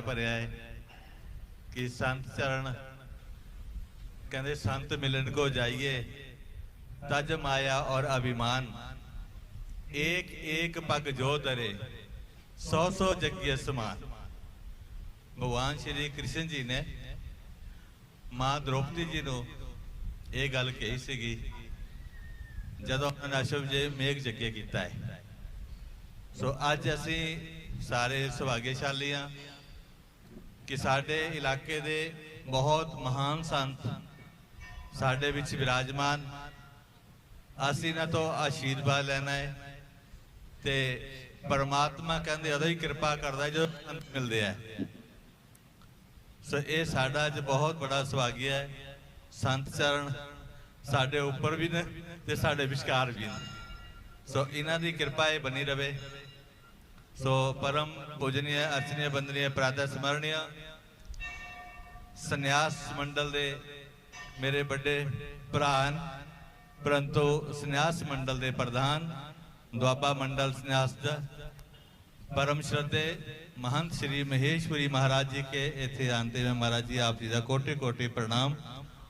भरिया है कि संत चरण कहते संत मिलन को जाइए तज माया और अभिमान एक एक पग जो धरे सौ सौ जग्य समान। भगवान श्री कृष्ण जी ने मां द्रौपदी जी को यह गल कही सी जदों उन्होंने अश्वमेघ यज्ञ किया है। सो अज असी सारे सुभाग्यशाली हाँ कि साडे इलाके दे बहुत महान संत साडे विच विराजमान। असी ना तो आशीर्वाद लेना है ते परमात्मा कहते उदों ही कृपा करता है जो संत मिलते हैं। सो ये साडा अज बहुत बड़ा सुभाग्य है। संत चरण साडे उपर भी ने ते साडे विचकार भी ने। सो इन्हां दी कृपा ये बनी रहे। सो परम पूजनीय अर्चनीय बंदनीय प्रातः स्मरणीय संन्यास मंडल दे मेरे बड़े भरान परंतु संन्यास मंडल दे प्रधान दुआबा मंडल संन्यास परम श्रद्धे महंत श्री महेशपुरी महाराज जी के इत्थे आते हुए महाराज जी आप जी का कोटि कोटि प्रणाम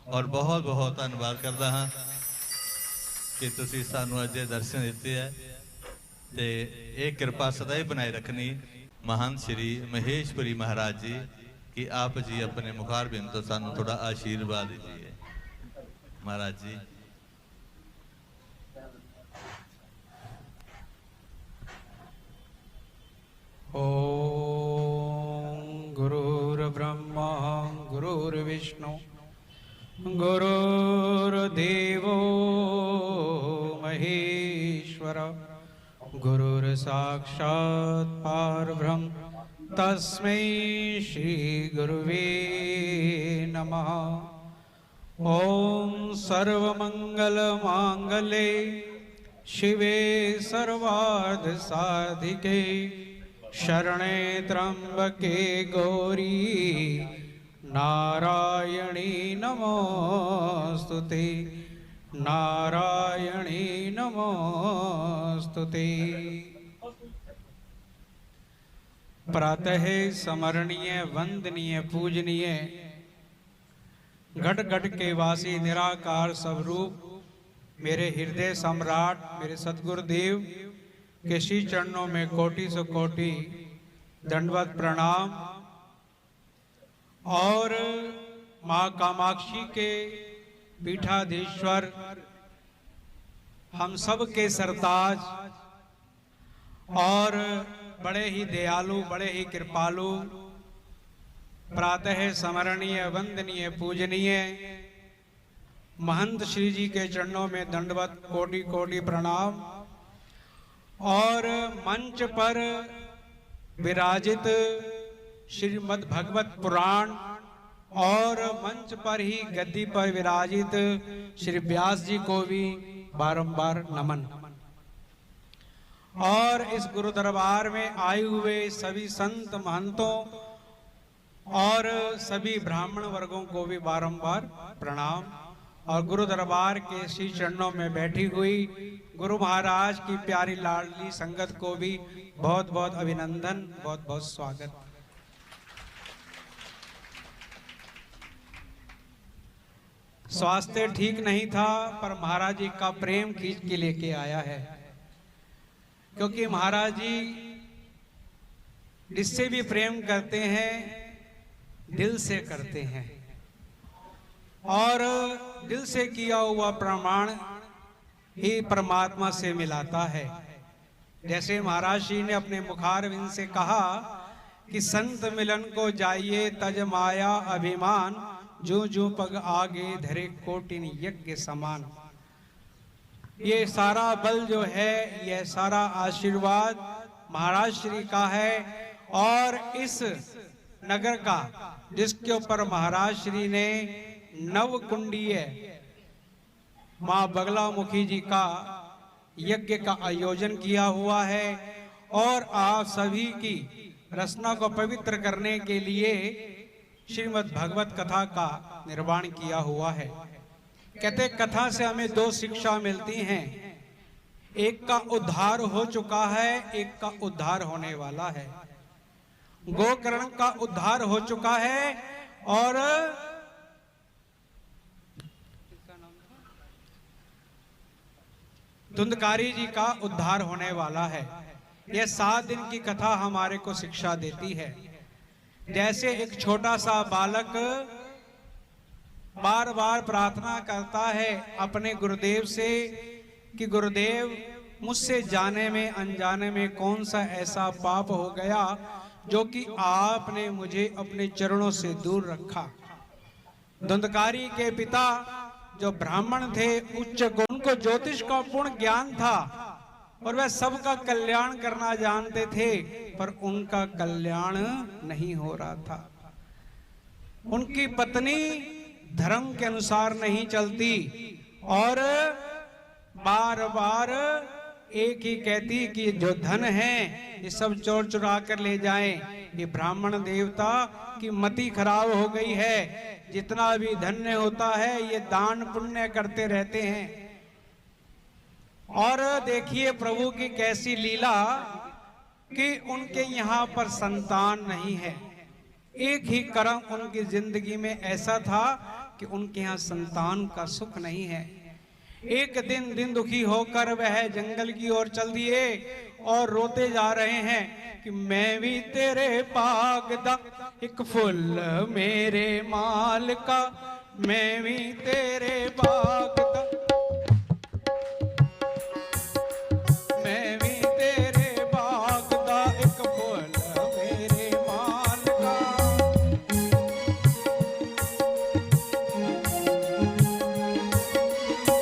और बहुत बहुत धन्यवाद करता हाँ कि तुसी सानू अजे दर्शन दिते है ते ये कृपा सदा ही बनाए रखनी महंत श्री महेशपुरी महाराज जी कि आप जी अपने मुखार बिन तो सानू थोड़ा आशीर्वाद दीजिए महाराज जी। ओम गुरुर्ब्रह्मा गुरुर्विष्णु गुरुर्देवो महेश्वर गुरुर्साक्षात् परब्रह्म तस्मै श्री गुरुवे नमः। ओम सर्वमंगल मांगल्ये शिवे सर्वार्थ साधिके शरणे त्र्यंबके गौरी नारायणी नमोस्तुते नारायणी नमोस्तुते। प्रातः स्मरणीय वंदनीय पूजनीय घट घट के वासी निराकार स्वरूप मेरे हृदय सम्राट मेरे सतगुरुदेव के श्री चरणों में कोटि सौ कोटि दंडवत प्रणाम और माँ कामाक्षी के पीठाधीश्वर हम सब के सरताज और बड़े ही दयालु बड़े ही कृपालु प्रातः स्मरणीय वंदनीय पूजनीय महंत श्री जी के चरणों में दंडवत कोटि कोटि प्रणाम और मंच पर विराजित श्रीमद् भगवत पुराण और मंच पर ही गद्दी पर विराजित श्री व्यास जी को भी बारंबार नमन और इस गुरु दरबार में आए हुए सभी संत महंतों और सभी ब्राह्मण वर्गों को भी बारंबार प्रणाम और गुरु दरबार के श्री चरणों में बैठी हुई गुरु महाराज की प्यारी लाडली संगत को भी बहुत बहुत अभिनंदन बहुत बहुत स्वागत। स्वास्थ्य ठीक नहीं था पर महाराज जी का प्रेम खींच के लेके आया है क्योंकि महाराज जी जिससे भी प्रेम करते हैं दिल से करते हैं और दिल से किया हुआ प्रमाण ही परमात्मा से मिलाता है। जैसे महाराज जी ने अपने मुखारविंद से कहा कि संत मिलन को जाइए तज माया अभिमान जो जो पग आगे धरे कोटिन यज्ञ समान। ये सारा बल जो है यह सारा आशीर्वाद महाराज श्री का है और इस नगर का जिसके ऊपर महाराज श्री ने नवकुंडीय माँ बगलामुखी जी का यज्ञ का आयोजन किया हुआ है और आप सभी की रचना को पवित्र करने के लिए श्रीमद् भागवत कथा का निर्माण किया हुआ है। कहते कथा से हमें दो शिक्षा मिलती हैं, एक का उद्धार हो चुका है, एक का उद्धार होने वाला है। गोकर्ण का उद्धार हो चुका है और धुंधकारी जी का उद्धार होने वाला है। यह 7 दिन की कथा हमारे को शिक्षा देती है। जैसे एक छोटा सा बालक बार बार प्रार्थना करता है अपने गुरुदेव से कि गुरुदेव मुझसे जाने में अनजाने में कौन सा ऐसा पाप हो गया जो कि आपने मुझे अपने चरणों से दूर रखा। धुंधकारी के पिता जो ब्राह्मण थे, उच्च गुण को ज्योतिष का पूर्ण ज्ञान था और वह सबका कल्याण करना जानते थे, पर उनका कल्याण नहीं हो रहा था। उनकी पत्नी धर्म के अनुसार नहीं चलती और बार बार एक ही कहती कि जो धन है ये सब चोर चुरा कर ले जाएं। ये ब्राह्मण देवता की मति खराब हो गई है, जितना भी धन्य होता है ये दान पुण्य करते रहते हैं। और देखिए प्रभु की कैसी लीला कि उनके यहाँ पर संतान नहीं है। एक ही कर्म उनकी जिंदगी में ऐसा था कि उनके यहाँ संतान का सुख नहीं है। एक दिन दुखी होकर वह जंगल की ओर चल दिए और रोते जा रहे हैं कि मैं भी तेरे बाग दा एक फुल मेरे माल का, मैं भी तेरे बाग दा, मैं भी तेरे बाग दा एक फुल मेरे माल का।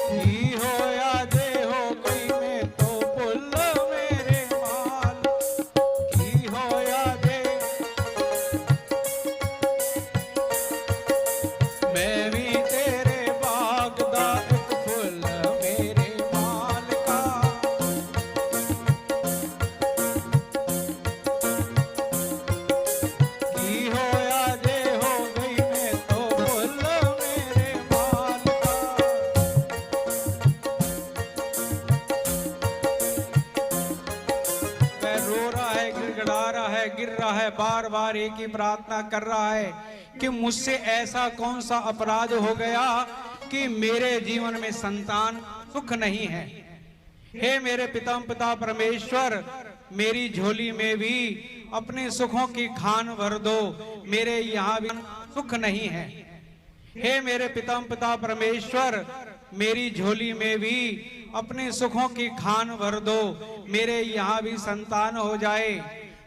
की होया जे हो गई मैं तो फुल मेरे माल, की होया जे मैं भी तेरे बाग दा एक फुल मेरे माल का। की होया जे हो गई मैं तो फुल मेरे माल का। वह रो रहा है, गिड़गिड़ा रहा है, गिर रहा है, बार बार एक ही प्रार्थना कर रहा है कि मुझसे ऐसा कौन सा अपराध हो गया कि मेरे जीवन में संतान सुख नहीं है। हे मेरे पिता परमेश्वर, मेरी झोली में भी अपने सुखों की खान भर दो, मेरे यहाँ भी सुख नहीं है। हे मेरे पिता परमेश्वर, मेरी झोली में भी अपने सुखों की खान भर दो, मेरे यहाँ भी संतान हो जाए।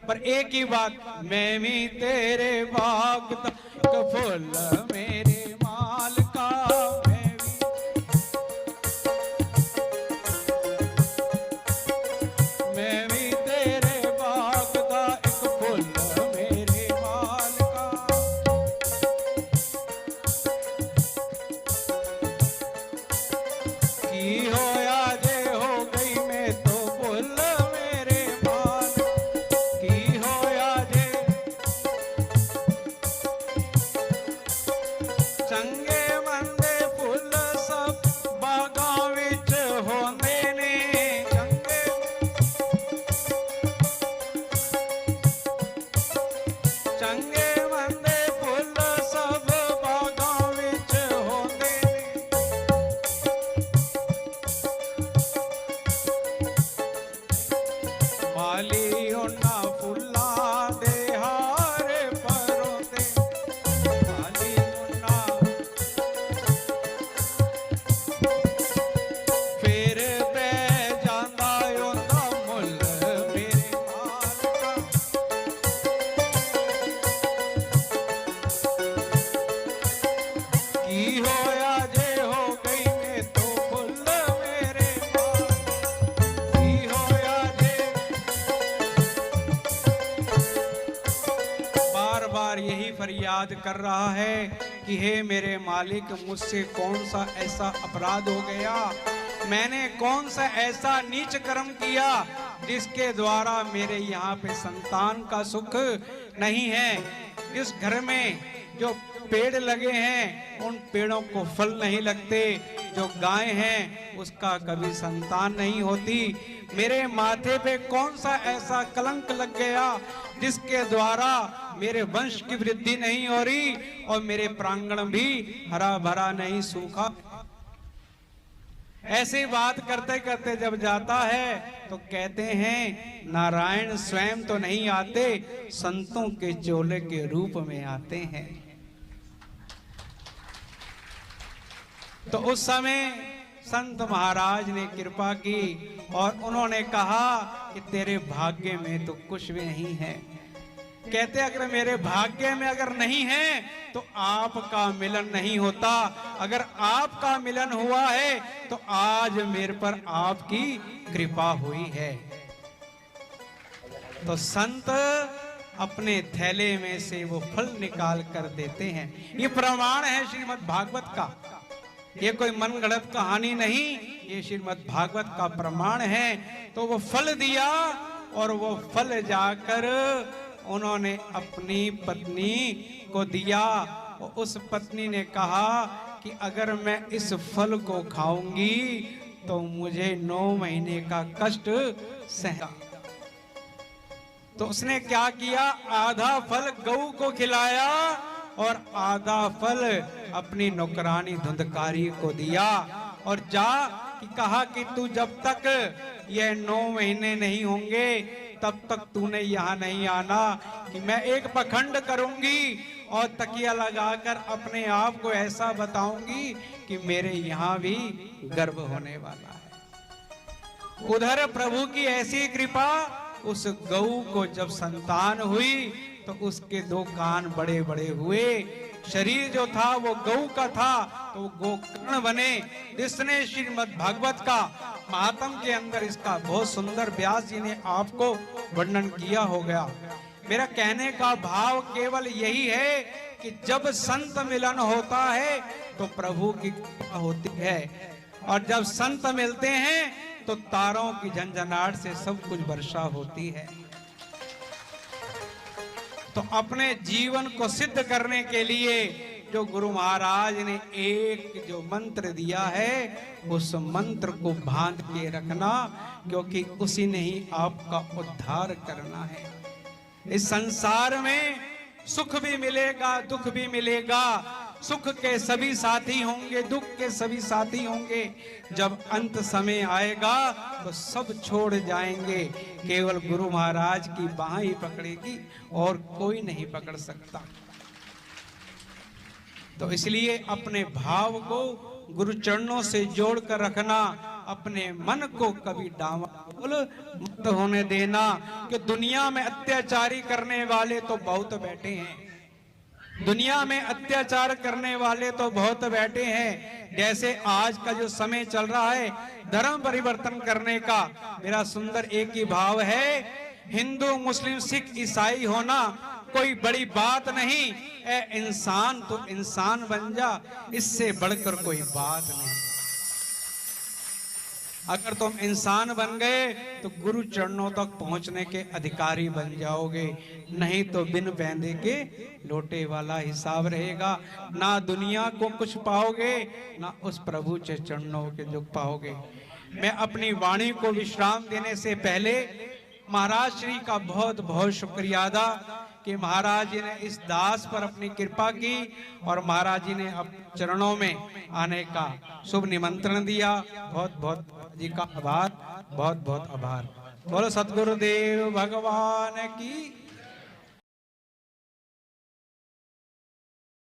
पर एक ही बात, मैं भी तेरे बाग का फूल मेरे माल का, मैं भी, मैं भी तेरे बाग का एक फूल मेरे माल का। की होया जे हो गई मैं तो फूल मेरे माल, की होया जे चंगे मंदे फुल सब बागां विच होंदे ने, चंगे मंदे फुल सब बागां विच होंदे ने। माली उन्हां फुल्लां दे हार परोंदे, माली उन्हां फिर पै जांदा ओंदा मुੱਲ मेरे माल का। की होया जे हो गई मैं तो फुੱਲ मेरे माल, की होया जे। बार बार यही फरियाद कर रहा है कि हे मेरे मालिक, मुझसे कौन सा ऐसा अपराध हो गया, मैंने कौन सा ऐसा नीच कर्म किया जिसके द्वारा मेरे यहाँ पे संतान का सुख नहीं है। जिस घर में जो पेड़ लगे हैं उन पेड़ों को फल नहीं लगते, जो गाय हैं उसका कभी संतान नहीं होती। मेरे माथे पे कौन सा ऐसा कलंक लग गया जिसके द्वारा मेरे वंश की वृद्धि नहीं हो रही और मेरे प्रांगण भी हरा भरा नहीं सूखा। ऐसी बात करते करते जब जाता है तो कहते हैं नारायण स्वयं तो नहीं आते, संतों के चोले के रूप में आते हैं। तो उस समय संत महाराज ने कृपा की और उन्होंने कहा कि तेरे भाग्य में तो कुछ भी नहीं है। कहते अगर मेरे भाग्य में अगर नहीं है तो आपका मिलन नहीं होता, अगर आपका मिलन हुआ है तो आज मेरे पर आपकी कृपा हुई है। तो संत अपने थैले में से वो फल निकाल कर देते हैं। ये प्रमाण है श्रीमद् भागवत का, ये कोई मन गढ़ंत कहानी नहीं, ये श्रीमद् भागवत का प्रमाण है। तो वो फल दिया और वो फल जाकर उन्होंने अपनी पत्नी को दिया। और उस पत्नी ने कहा कि अगर मैं इस फल को खाऊंगी तो मुझे 9 महीने का कष्ट सहना। तो उसने क्या किया, आधा फल गऊ को खिलाया और आधा फल अपनी नौकरानी धुंधकारी को दिया और जा कि कहा कि तू जब तक ये 9 महीने नहीं होंगे तब तक तूने यहाँ नहीं आना, कि मैं एक पखंड करूंगी और तकिया लगाकर अपने आप को ऐसा बताऊंगी कि मेरे यहाँ भी गर्भ होने वाला है। उधर प्रभु की ऐसी कृपा, उस गऊ को जब संतान हुई तो उसके 2 कान बड़े बड़े हुए, शरीर जो था वो गऊ का था तो गोकर्ण बने। जिसने श्रीमद् भागवत का महात्म के अंदर इसका बहुत सुंदर व्यास जी ने आपको वर्णन किया हो गया। मेरा कहने का भाव केवल यही है कि जब संत मिलन होता है तो प्रभु की कृपा होती है, और जब संत मिलते हैं तो तारों की झंझनाहट से सब कुछ वर्षा होती है। तो अपने जीवन को सिद्ध करने के लिए जो गुरु महाराज ने एक जो मंत्र दिया है उस मंत्र को बांध के रखना, क्योंकि उसी ने ही आपका उद्धार करना है। इस संसार में सुख भी मिलेगा, दुख भी मिलेगा, सुख के सभी साथी होंगे, दुख के सभी साथी होंगे। जब अंत समय आएगा तो सब छोड़ जाएंगे, केवल गुरु महाराज की बाह ही पकड़ेगी और कोई नहीं पकड़ सकता। तो इसलिए अपने भाव को गुरु चरणों से जोड़ कर रखना, अपने मन को कभी डावाडोल मत होने देना, कि दुनिया में अत्याचारी करने वाले तो बहुत बैठे हैं, दुनिया में अत्याचार करने वाले तो बहुत बैठे हैं। जैसे आज का जो समय चल रहा है धर्म परिवर्तन करने का, मेरा सुंदर एक ही भाव है, हिंदू मुस्लिम सिख ईसाई होना कोई बड़ी बात नहीं, ए इंसान तो इंसान बन जा, इससे बढ़कर कोई बात नहीं। अगर तुम इंसान बन गए तो गुरु चरणों तक पहुंचने के अधिकारी बन जाओगे, नहीं तो बिन बैंदे के लोटे वाला हिसाब रहेगा। ना दुनिया को कुछ पाओगे, ना उस प्रभु के चरणों के दुख पाओगे। मैं अपनी वाणी को विश्राम देने से पहले महाराज श्री का बहुत बहुत शुक्रिया अदा कि महाराज जी ने इस दास पर अपनी कृपा की और महाराज जी ने अपने चरणों में आने का शुभ निमंत्रण दिया। बहुत बहुत जी का आभार, बहुत बहुत आभार। बोलो सतगुरुदेव भगवान की।